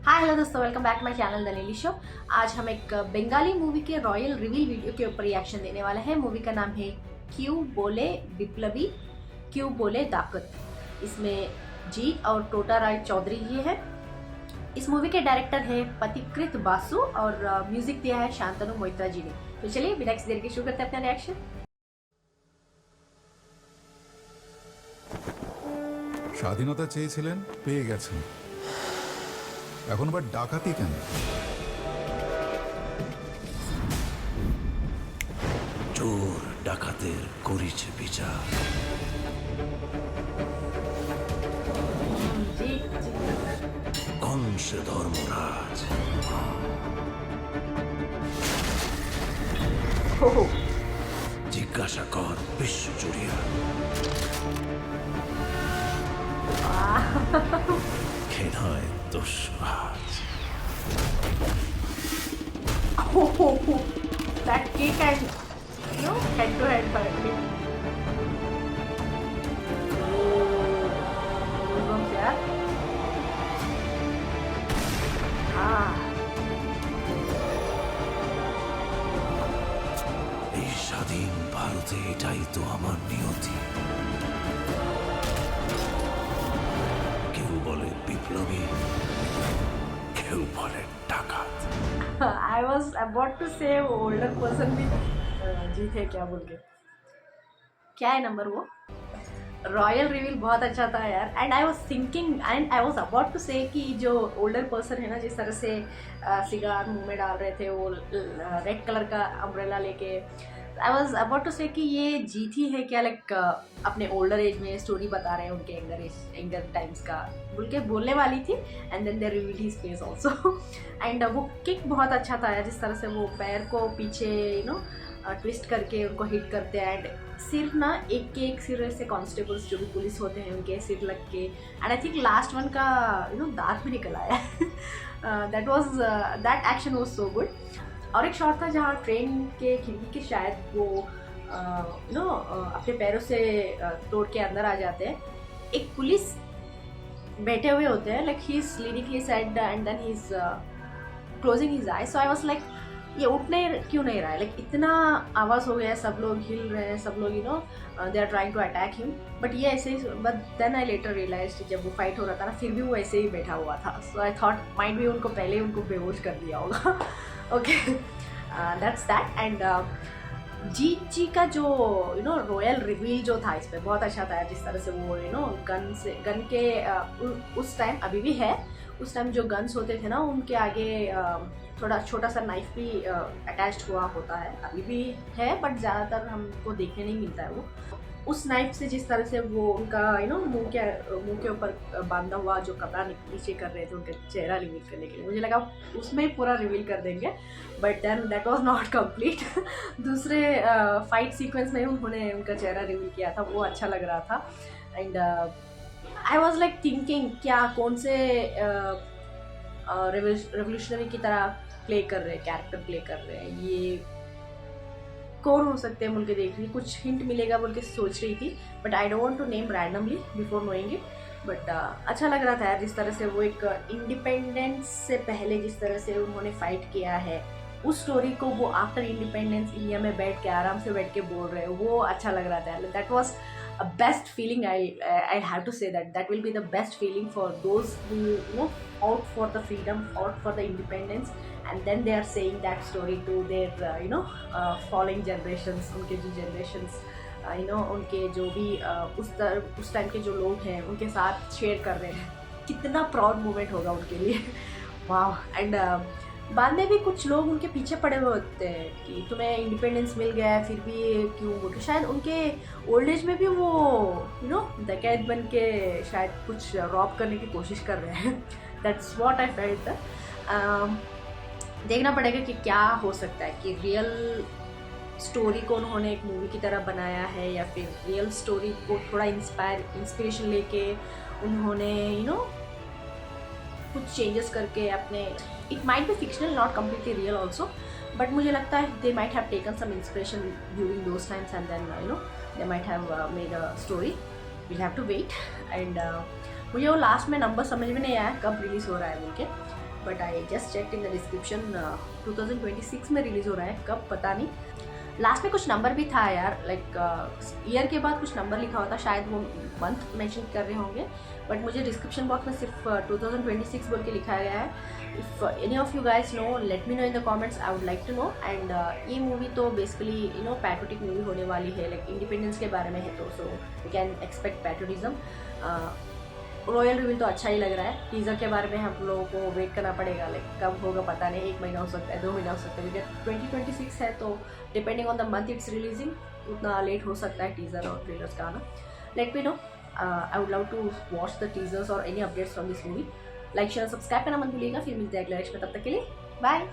हाय hello दोस्तों, welcome back to my channel the Neeli show. आज हम एक बंगाली मूवी के रॉयल रिवील वीडियो के ऊपर रिएक्शन देने वाले हैं। मूवी का नाम है क्यों बोले विप्लवी, क्यों बोले ताकत। इसमें जी और टोटा राय चौधरी जी है। इस मूवी के डायरेक्टर है पथिकृत बासु और म्यूजिक दिया है शांतनु मोइत्रा जी ने। तो चलिए बिना किसी देर के शुरू करते हैं अपना रिएक्शन। স্বাধীনতা চেয়েছিলেন, পেয়ে গেছেন। এখন আবার ডাকাতি কেন? চোর ডাকাতের করিছে বিচার। जी কংস ধর্মরাজ हो জিজ্ঞাসা কর বিশ্বজুড়িয়া কে নয় দোষবাজ। that kick and head to head fighting. Goosebumps, यार। এই স্বাধীন ভারতে এটাই তো আমার নিয়তি। কেউ বলে বিপ্লবী, কেউ বলে ডাকাত। I was about to say older person भी जीत है क्या बोल के। क्या है नंबर वो? रॉयल रिवील बहुत अच्छा था यार। And I was thinking and I was about to say कि जो ओल्डर पर्सन है ना, जिस तरह से सिगार मुंह में डाल रहे थे, वो रेड कलर का अम्ब्रेला लेके, आई वॉज अबाउट टू से कि ये जीत ही है क्या, लाइक अपने ओल्डर एज में स्टोरी बता रहे हैं उनके एंगर टाइम्स का बोल के बोलने वाली थी। And then they revealed his face also. And वो किक बहुत अच्छा था यार, जिस तरह से वो पैर को पीछे ट्विस्ट करके उनको हिट करते हैं। एंड सिर्फ ना एक के एक सिर से कांस्टेबल्स जो भी पुलिस होते हैं उनके सिर लग के, and I think last one का दांत भी निकल आया। That action was so good. और एक शॉट था जहाँ ट्रेन के खिड़की के शायद वो अपने पैरों से तोड़ के अंदर आ जाते हैं। एक पुलिस बैठे हुए होते हैं, like he is leading his head and then he is closing his eye. So I was like ये उठने क्यों नहीं रहा है, लाइक इतना आवाज़ हो गया है, सब लोग हिल रहे हैं, सब लोग they are trying to attack him, but ये ऐसे ही। But then I later realise जब वो फाइट हो रहा था ना, फिर भी वो ऐसे ही बैठा हुआ था। सो आई थॉट माइंड भी उनको पहले उनको बेहोश कर दिया होगा। Okay, that's that. एंड जीत जी का जो रॉयल रिवील जो था इस पर बहुत अच्छा था, जिस तरह से वो गन के उस टाइम, अभी भी है, उस टाइम जो गन्स होते थे ना, उनके आगे थोड़ा छोटा सा नाइफ भी अटैच्ड हुआ होता है, अभी भी है, बट ज़्यादातर हमको देखने नहीं मिलता है वो। उस नाइफ से जिस तरह से वो उनका मुंह के ऊपर बांधा हुआ जो कपड़ा नीचे कर रहे थे उनका चेहरा रिवील करने के लिए, मुझे लगा उसमें ही पूरा रिवील कर देंगे, but then that was not complete. दूसरे फाइट सीक्वेंस में उन्होंने उनका चेहरा रिवील किया था, वो अच्छा लग रहा था। And I was like thinking क्या कौन से रेवोल्यूशनरी की तरह प्ले कर रहे हैं, कैरेक्टर प्ले कर रहे हैं, ये कौन हो सकते हैं बोल के देख रही, कुछ हिंट मिलेगा बोल के सोच रही थी, but I don't want to name randomly before knowing it. But अच्छा लग रहा था यार, जिस तरह से वो एक इंडिपेंडेंस से पहले जिस तरह से उन्होंने फाइट किया है, उस स्टोरी को वो आफ्टर इंडिपेंडेंस इंडिया में बैठ के आराम से बैठ के बोल रहे हैं, वो अच्छा लग रहा था। That was a best feeling. I have to say that will be the best feeling for those who fought for the freedom, fought for the independence, and then they are saying that story to their following generations, उनके जो generations उनके जो भी उस time के जो लोग हैं उनके साथ शेयर कर रहे हैं। कितना प्राउड मोमेंट होगा उनके लिए। वाह। एंड बाद में भी कुछ लोग उनके पीछे पड़े हुए होते हैं कि तुम्हें इंडिपेंडेंस मिल गया है फिर भी क्यों, बोल शायद उनके ओल्ड एज में भी वो डकैत बन के शायद कुछ रॉब करने की कोशिश कर रहे हैं। That's what I felt. देखना पड़ेगा कि क्या हो सकता है, कि रियल स्टोरी को उन्होंने एक मूवी की तरह बनाया है या फिर रियल स्टोरी को थोड़ा इंस्पिरेशन लेके उन्होंने कुछ चेंजेस करके अपने, it might be fictional, not completely real also, but मुझे लगता है they might have taken some inspiration during those times and then they might have made a story. We have to wait. And मुझे वो last में number समझ में नहीं आया कब रिलीज़ हो रहा है बोल के, but I just check in the description 2026 में रिलीज़ हो रहा है, कब पता नहीं। लास्ट में कुछ नंबर भी था यार, लाइक ईयर के बाद कुछ नंबर लिखा हुआ था, शायद वो मंथ मेंशन कर रहे होंगे, बट मुझे डिस्क्रिप्शन बॉक्स में सिर्फ 2026 बोल के लिखा गया है। If any of you guys know, let me know in the comments, I would like to know. And ये मूवी तो बेसिकली पैट्रियोटिक मूवी होने वाली है, लाइक इंडिपेंडेंस के बारे में है, तो so you can expect patriotism. Royal reveal तो अच्छा ही लग रहा है। टीज़र के बारे में हम लोगों को वेट करना पड़ेगा, लाइक कब होगा पता नहीं, 1 महीना हो सकता है, 2 महीना हो सकता है, क्योंकि 2026 है, तो depending on the month it's releasing, उतना लेट हो सकता है टीज़र और ट्रेलर्स का आना। Let me know, I would love to watch the teasers और any updates from this movie. Like share subscribe करना मत भूलिएगा। फिर मिलते हैं अगले नेक्स्ट में, तब तक के लिए बाय।